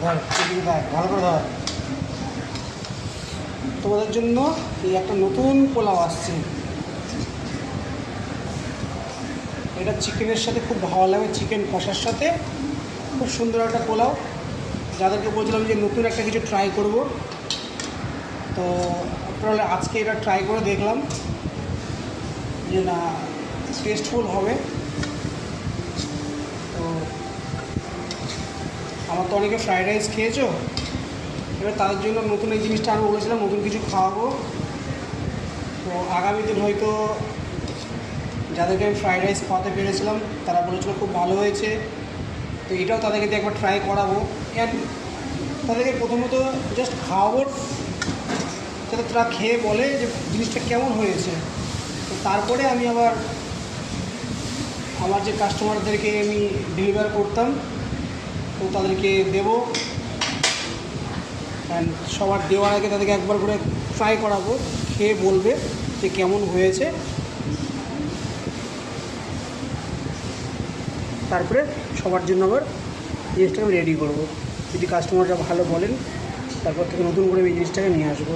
ভালো করে ধর। তোমাদের জন্য এই একটা নতুন পোলাও আসছে, এটা চিকেনের সাথে খুব ভালো লাগে, চিকেন কষার সাথে খুব সুন্দর একটা পোলাও। যাদেরকে বলছিলাম যে নতুন একটা কিছু ট্রাই করব, তো আপনারা আজকে এটা ট্রাই করে দেখলাম যে না টেস্টফুল হবে। তো আমার তো অনেকে ফ্রাইড রাইস খেয়েছো, এবার তাদের জন্য নতুন এই জিনিসটা আমি বলেছিলাম নতুন কিছু খাওয়াবো। তো আগামী দিন হয়তো যাদেরকে আমি ফ্রাইড রাইস খাওয়াতে পেরেছিলাম তারা বলেছিল খুব ভালো হয়েছে, তো এটাও তাদেরকে দিয়ে একবার ট্রাই করাবো। অ্যান্ড তাদেরকে প্রথমত জাস্ট খাওয়াবো, যাতে তারা খেয়ে বলে যে জিনিসটা কেমন হয়েছে। তো তারপরে আমি আবার আমার যে কাস্টমারদেরকে আমি ডেলিভার করতাম তো তাদেরকে দেবো, অ্যান্ড সবার দেওয়ার আগে তাদেরকে একবার করে ট্রাই করাবো, খেয়ে বলবে যে কেমন হয়েছে। তারপরে সবার জন্য আবার জিনিসটাকে আমি রেডি করবো, যদি কাস্টমাররা ভালো বলেন তারপর থেকে নতুন করে এই জিনিসটাকে নিয়ে আসবো।